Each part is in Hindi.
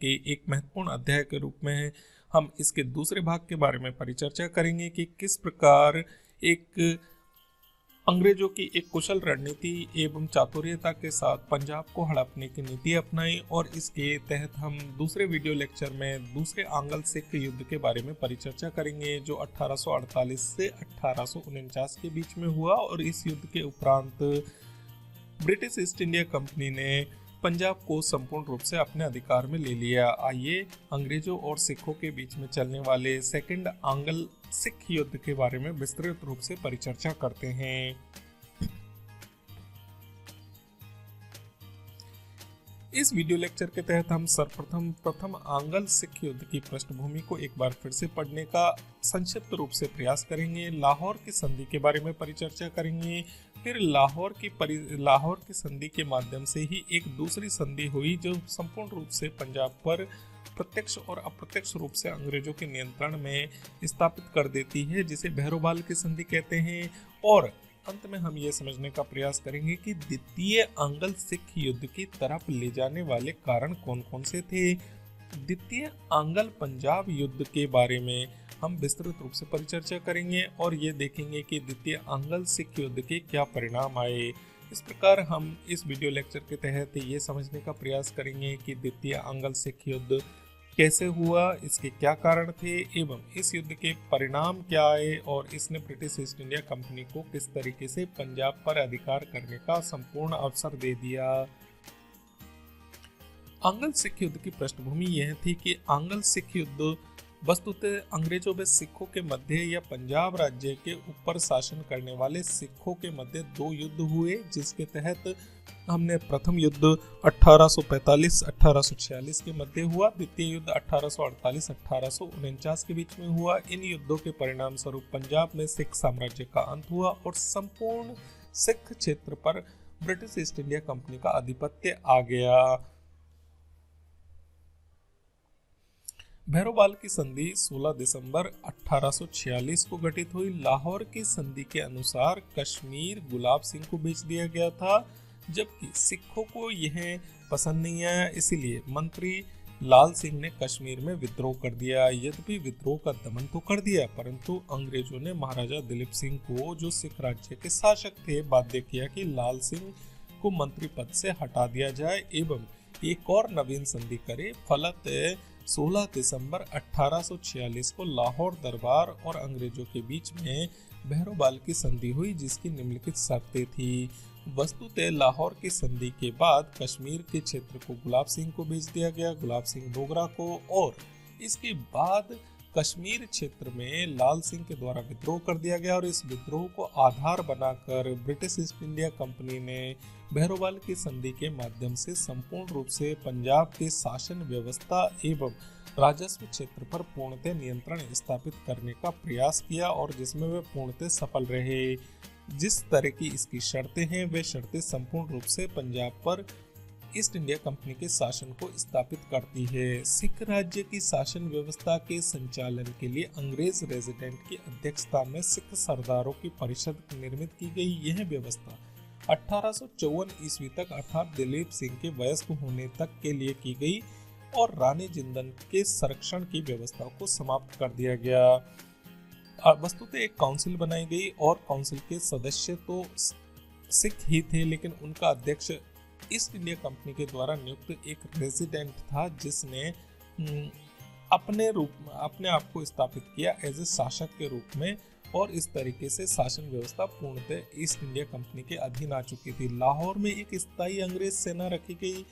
के एक महत्वपूर्ण अध्याय के रूप में हम इसके दूसरे भाग के बारे में परिचर्चा करेंगे कि किस प्रकार एक अंग्रेजों की एक कुशल रणनीति एवं चातुर्यता के साथ पंजाब को हड़पने की नीति अपनाई, और इसके तहत हम दूसरे वीडियो लेक्चर में दूसरे आंग्ल सिख युद्ध के बारे में परिचर्चा करेंगे जो 1848 से 1849 के बीच में हुआ। और इस युद्ध के उपरांत ब्रिटिश ईस्ट इंडिया कंपनी ने पंजाब को संपूर्ण रूप से अपने अधिकार में ले लिया। आइए अंग्रेजों और सिखों के बीच में चलने वाले सेकंड आंग्ल सिख युद्ध के बारे में विस्तृत रूप से परिचर्चा करते हैं। इस वीडियो लेक्चर के तहत हम सर्वप्रथम आंग्ल सिख युद्ध की पृष्ठभूमि को एक बार फिर से पढ़ने का संक्षिप्त रूप से प्रयास करेंगे। लाहौर की संधि के बारे में परिचर्चा करेंगे। फिर लाहौर की संधि के माध्यम से ही एक दूसरी संधि हुई जो संपूर्ण रूप से पंजाब पर प्रत्यक्ष और अप्रत्यक्ष रूप से अंग्रेजों के नियंत्रण में स्थापित कर देती है, जिसे भैरोबाल की संधि कहते हैं। और अंत में हम ये समझने का प्रयास करेंगे कि द्वितीय आंग्ल सिख युद्ध की तरफ ले जाने वाले कारण कौन कौन से थे। द्वितीय आंग्ल पंजाब युद्ध के बारे में हम विस्तृत रूप से परिचर्चा करेंगे और ये देखेंगे कि द्वितीय आंग्ल सिख युद्ध के क्या परिणाम आए। इस प्रकार हम इस वीडियो लेक्चर के तहत ये समझने का प्रयास करेंगे कि द्वितीय आंग्ल सिख युद्ध कैसे हुआ, इसके क्या कारण थे एवं इस युद्ध के परिणाम क्या आए, और इसने ब्रिटिश ईस्ट इंडिया कंपनी को किस तरीके से पंजाब पर अधिकार करने का संपूर्ण अवसर दे दिया। आंग्ल सिख युद्ध की पृष्ठभूमि यह थी कि आंग्ल सिख युद्ध वस्तुतः अंग्रेजों व सिखों के मध्य या पंजाब राज्य के ऊपर शासन करने वाले सिखों के मध्य दो युद्ध हुए, जिसके तहत हमने प्रथम युद्ध 1845-1846 के मध्य हुआ, द्वितीय युद्ध 1848-1849 के बीच में हुआ। इन युद्धों के परिणाम स्वरूप पंजाब में सिख साम्राज्य का अंत हुआ और संपूर्ण सिख क्षेत्र पर ब्रिटिश ईस्ट इंडिया कंपनी का आधिपत्य आ गया। भैरोबाल की संधि 16 दिसंबर 1846 को घटित हुई। लाहौर की संधि के अनुसार कश्मीर गुलाब सिंह को बेच दिया गया था, जबकि सिखों को यह पसंद नहीं आया, इसीलिए मंत्री लाल सिंह ने कश्मीर में विद्रोह कर दिया। यद्यपि विद्रोह का दमन तो कर दिया, परंतु अंग्रेजों ने महाराजा दिलीप सिंह को, जो सिख राज्य के शासक थे, बाध्य किया कि लाल सिंह को मंत्री पद से हटा दिया जाए एवं एक और नवीन संधि करे। फलत 16 दिसंबर 1846 को लाहौर दरबार और अंग्रेजों के बीच में भैरोबाल की संधि हुई, जिसकी निम्नलिखित शर्तें थी। वस्तुतः लाहौर की संधि के बाद कश्मीर के क्षेत्र को गुलाब सिंह को बेच दिया गया, गुलाब सिंह डोगरा को, और इसके बाद कश्मीर क्षेत्र में लाल सिंह के द्वारा विद्रोह कर दिया गया और इस विद्रोह को आधार बनाकर ब्रिटिश ईस्ट इंडिया कंपनी ने भैरोबाल की संधि के माध्यम से संपूर्ण रूप से पंजाब के शासन व्यवस्था एवं राजस्व क्षेत्र पर पूर्णतः नियंत्रण स्थापित करने का प्रयास किया, और जिसमें वे पूर्णतः सफल रहे। जिस तरह की इसकी शर्तें हैं, वे शर्तें संपूर्ण रूप से पंजाब पर ईस्ट इंडिया कंपनी के शासन को स्थापित करती है। सिख राज्य की शासन व्यवस्था के संचालन के लिए अंग्रेज रेजिडेंट की अध्यक्षता में सिख सरदारों की परिषद निर्मित की गई। यह व्यवस्था 1854 ईस्वी तक अर्थात दिलीप सिंह के वयस्क होने तक के लिए की गई और रानी जिंदन के संरक्षण की व्यवस्था को समाप्त कर दिया गया। वस्तुतः एक काउंसिल बनाई गई और काउंसिल के सदस्य तो सिख ही थे, लेकिन उनका अध्यक्ष ईस्ट इंडिया कंपनी के द्वारा नियुक्त एक रेजिडेंट था, जिसने अपने आप को स्थापित किया एज ए शासक के रूप में, और इस तरीके से शासन व्यवस्था पूर्णतः ईस्ट इंडिया कंपनी के अधीन आ चुकी थी। लाहौर में एक स्थायी अंग्रेज सेना रखी गई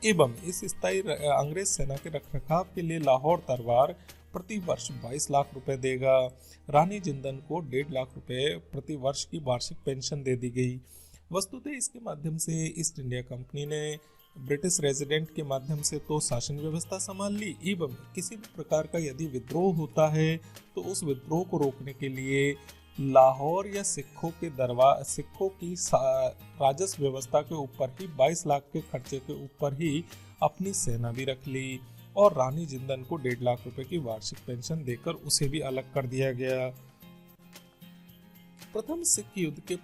एवं इस स्थायी अंग्रेज सेना के रखरखाव के लिए लाहौर दरबार प्रति वर्ष 22 लाख रुपए देगा। रानी जिंदन को 1.5 लाख रुपए प्रति वर्ष की वार्षिक पेंशन दे दी गई। वस्तुतः इसके माध्यम से ईस्ट इंडिया कंपनी ने ब्रिटिश रेजिडेंट के माध्यम से तो शासन व्यवस्था संभाल ली एवं किसी भी प्रकार का यदि विद्रोह होता है तो उस विद्रोह को रोकने के लिए लाहौर या सिखों की राजस्व व्यवस्था के ऊपर ही 22 लाख के खर्चे के ऊपर ही अपनी सेना भी रख ली और रानी जिंदन को 1.5 लाख रुपए की वार्षिक पेंशन देकर उसे भी अलग कर दिया गया। प्रथम सिख युद्ध के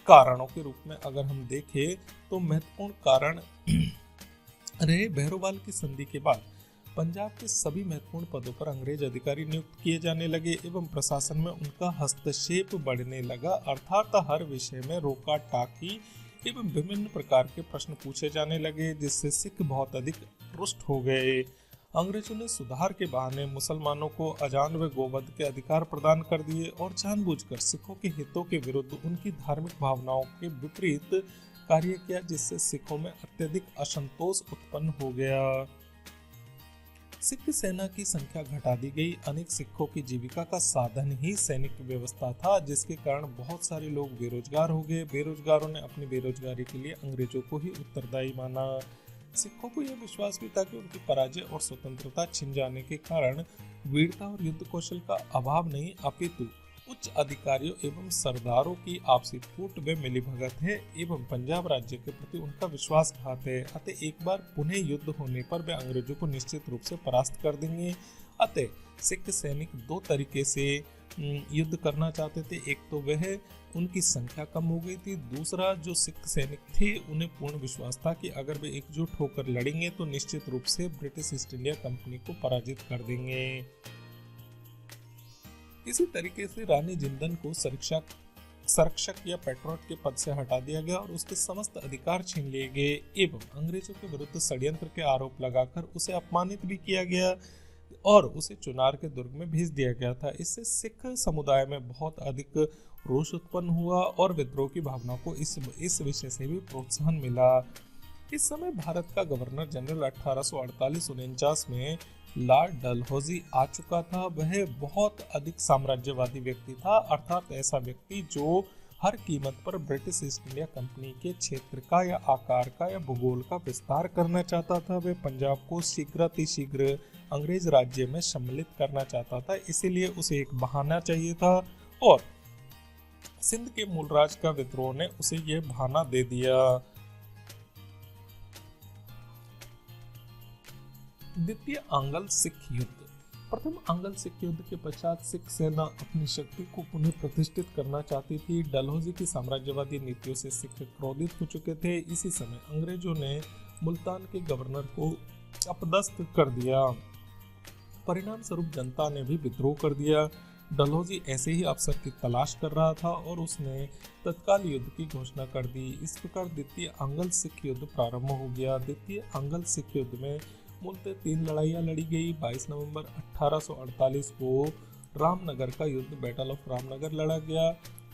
कारणों के रूप में अगर हम देखें तो महत्वपूर्ण कारण रहे बहरोवाल की संधि के बाद पंजाब के सभी महत्वपूर्ण पदों पर अंग्रेज अधिकारी नियुक्त किए जाने लगे एवं प्रशासन में उनका हस्तक्षेप बढ़ने लगा, अर्थात हर विषय में रोका टाकी एवं विभिन्न प्रकार के प्रश्न पूछे जाने लगे, जिससे सिख बहुत अधिक रुष्ट हो गए। अंग्रेजों ने सुधार के बहाने मुसलमानों को अजान व गोवध के अधिकार प्रदान कर दिए और जानबूझकर सिखों के हितों के विरुद्ध उनकी धार्मिक भावनाओं के विपरीत कार्य किया, जिससे सिखों में अत्यधिक असंतोष उत्पन्न हो गया। सिख सेना की संख्या घटा दी गई। अनेक सिखों की जीविका का साधन ही सैनिक व्यवस्था था, जिसके कारण बहुत सारे लोग बेरोजगार हो गए। बेरोजगारों ने अपनी बेरोजगारी के लिए अंग्रेजों को ही उत्तरदायी माना। सिखों को यह विश्वास भी था कि उनकी पराजय और स्वतंत्रता छिन जाने के कारण वीरता और युद्ध कौशल का अभाव नहीं, अपितु उच्च अधिकारियों एवं सरदारों की आपसी फूट व मिलीभगत है एवं पंजाब राज्य के प्रति उनका विश्वासघात है। अतः एक बार पुनः युद्ध होने पर वे अंग्रेजों को निश्चित रूप से परास्त कर देंगे। अतः सिख सैनिक दो तरीके से युद्ध करना चाहते थे। एक तो वह उनकी संख्या कम हो गई थी, दूसरा जो सिख सैनिक थे उन्हें पूर्ण विश्वास था कि अगर वे एकजुट होकर लड़ेंगे तो निश्चित रूप से ब्रिटिश ईस्ट इंडिया कंपनी को पराजित कर देंगे। इसी तरीके से रानी जिंदन को संरक्षक या पेट्रोट के पद से हटा दिया गया और उसके समस्त अधिकार छीन लिए गए एवं अंग्रेजों के विरुद्ध षड्यंत्र के आरोप लगाकर उसे अपमानित भी किया गया और उसे चुनार के दुर्ग में भेज दिया गया था। इससे सिख समुदाय में बहुत अधिक रोष उत्पन्न हुआ और विद्रोह की भावना को इस विषय से भी प्रोत्साहन मिला। इस समय भारत का गवर्नर जनरल 1848-49 में लॉर्ड डलहौजी आ चुका था। वह बहुत अधिक साम्राज्यवादी व्यक्ति था, अर्थात ऐसा व्यक्ति जो हर कीमत पर ब्रिटिश ईस्ट इंडिया कंपनी के क्षेत्र का या आकार का या भूगोल का विस्तार करना चाहता था। वह पंजाब को शीघ्र अंग्रेज राज्य में सम्मिलित करना चाहता था, इसीलिए उसे एक बहाना चाहिए था और सिंध के मूलराज का विद्रोह ने उसे यह बहाना दे दिया। द्वितीय आंग्ल सिख युद्ध। प्रथम आंग्ल सिख युद्ध के पश्चात सिख सेना अपनी शक्ति को पुनः प्रतिष्ठित करना चाहती थी। डलहौजी की साम्राज्यवादी नीतियों से सिख क्रोधित हो चुके थे। इसी समय अंग्रेजों ने मुल्तान के गवर्नर को अपदस्थ कर दिया। परिणाम स्वरूप जनता ने भी विद्रोह कर दिया। डलहौजी ऐसे ही अवसर की तलाश कर रहा था और उसने तत्काल युद्ध की घोषणा कर दी। इस प्रकार द्वितीय आंग्ल सिख युद्ध प्रारंभ हो गया। द्वितीय आंग्ल सिख युद्ध में मूलतः 3 लड़ाइयाँ लड़ी गई। 22 नवंबर 1848 को रामनगर का युद्ध बैटल ऑफ रामनगर लड़ा गया,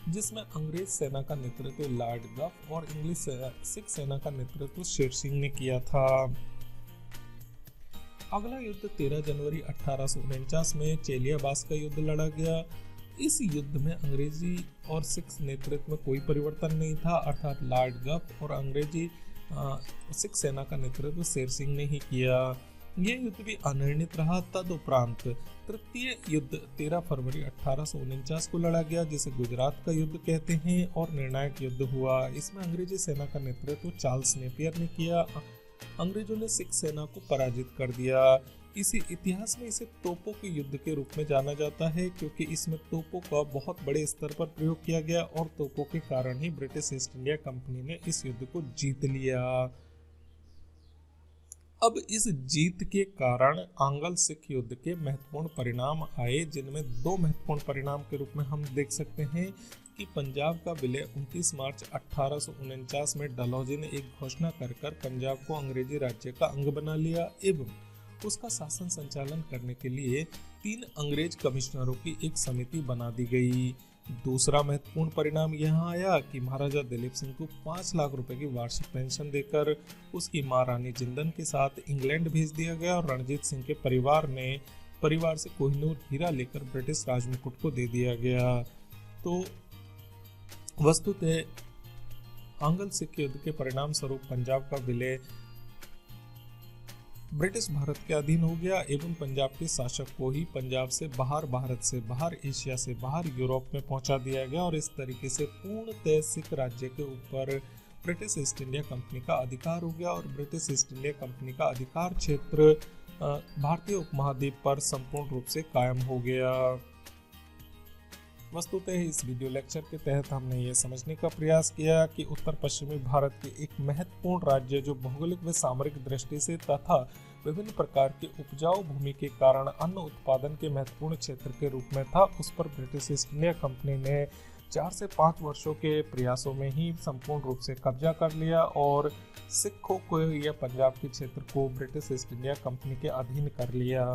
जिसमें अंग्रेज सेना का नेतृत्व लॉर्ड गफ और इंग्लिश सिख सेना का नेतृत्व शेर सिंह ने किया था। अगला युद्ध 13 जनवरी 1849 में चेलियाबास का युद्ध लड़ा गया। इस युद्ध में अंग्रेजी और सिख नेतृत्व में कोई परिवर्तन नहीं था, अर्थात लॉर्ड गफ और अंग्रेजी सिख सेना का नेतृत्व शेर सिंह ने ही किया। यह युद्ध भी अनिर्णित रहा। तदुपरांत तृतीय युद्ध 13 फरवरी 1849 को लड़ा गया, जिसे गुजरात का युद्ध कहते हैं और निर्णायक युद्ध हुआ। इसमें अंग्रेजी सेना का नेतृत्व चार्ल्स नेपियर ने किया। अंग्रेजों ने सिख सेना को पराजित कर दिया। इसी इतिहास में इसे तोपों के युद्ध के रूप में जाना जाता है, क्योंकि इसमें तोपों का बहुत बड़े स्तर पर प्रयोग किया गया और तोपों के कारण ही ब्रिटिश ईस्ट इंडिया कंपनी ने इस युद्ध को जीत लिया। अब इस जीत के कारण आंग्ल सिख युद्ध के महत्वपूर्ण परिणाम आए, जिनमें 2 महत्वपूर्ण परिणाम के रूप में हम देख सकते हैं कि पंजाब का विलय 29 मार्च 1849 में डलहौजी ने एक घोषणा कर पंजाब को अंग्रेजी राज्य का अंग बना लिया एवं उसका शासन संचालन करने के लिए 3 अंग्रेज कमिश्नरों की एक समिति बना दी गई। दूसरा महत्वपूर्ण परिणाम यह आया कि महाराजा दिलीप सिंह को 5 लाख रुपए की वार्षिक पेंशन देकर उसकी मां रानी जिंदन के साथ इंग्लैंड भेज दिया गया और रणजीत सिंह के परिवार से कोहिनूर हीरा लेकर ब्रिटिश राजमुकुट को दे दिया गया। तो वस्तुतः आंग्ल सिख युद्ध के परिणाम स्वरूप पंजाब का विलय ब्रिटिश भारत के अधीन हो गया एवं पंजाब के शासक को ही पंजाब से बाहर, भारत से बाहर, एशिया से बाहर, यूरोप में पहुंचा दिया गया और इस तरीके से पूर्णतः सिख राज्य के ऊपर ब्रिटिश ईस्ट इंडिया कंपनी का अधिकार हो गया और ब्रिटिश ईस्ट इंडिया कंपनी का अधिकार क्षेत्र भारतीय उपमहाद्वीप पर संपूर्ण रूप से कायम हो गया। वस्तुतः इस वीडियो लेक्चर के तहत हमने ये समझने का प्रयास किया कि उत्तर पश्चिमी भारत के एक महत्वपूर्ण राज्य जो भौगोलिक व सामरिक दृष्टि से तथा विभिन्न प्रकार के उपजाऊ भूमि के कारण अन्न उत्पादन के महत्वपूर्ण क्षेत्र के रूप में था, उस पर ब्रिटिश ईस्ट इंडिया कंपनी ने 4 से 5 वर्षों के प्रयासों में ही संपूर्ण रूप से कब्जा कर लिया और सिखों को या पंजाब के क्षेत्र को ब्रिटिश ईस्ट इंडिया कंपनी के अधीन कर लिया।